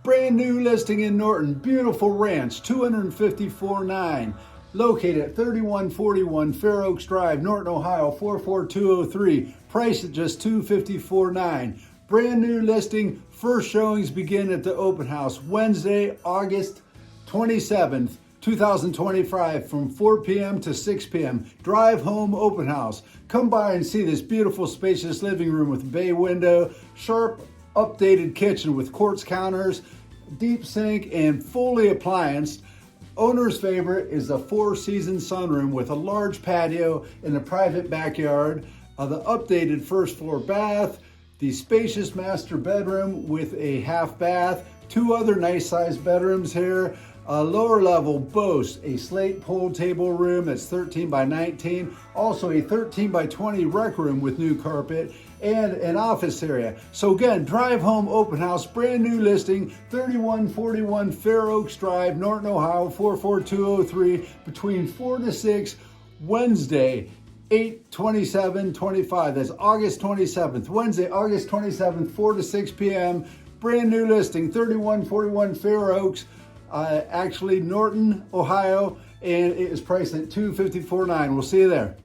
Brand new listing in Norton, beautiful ranch, $254,900. Located at 3141 Fair Oaks Drive, Norton, Ohio, 44203. Price at just $254,900. Brand new listing. First showings begin at the open house Wednesday, August 27th, 2025 from 4 p.m. to 6 p.m. Drive home open house. Come by and see this beautiful spacious living room with bay window, sharp updated kitchen with quartz counters, deep sink, and fully applianced. Owner's favorite is a 4-season sunroom with a large patio in a private backyard, the updated first floor bath, the spacious master bedroom with a half bath, 2 other nice sized bedrooms here. A lower level boasts a slate pool table room that's 13 by 19, also a 13 by 20 rec room with new carpet, and an office area. So again, drive home open house, brand new listing, 3141 Fair Oaks Drive, Norton, Ohio, 44203, between 4 to 6, Wednesday, 8/27/25. That's August 27th, Wednesday, August 27th, 4 to 6 p.m. Brand new listing, 3141 Fair Oaks. Actually Norton, Ohio, and it is priced at $254,900. We'll see you there.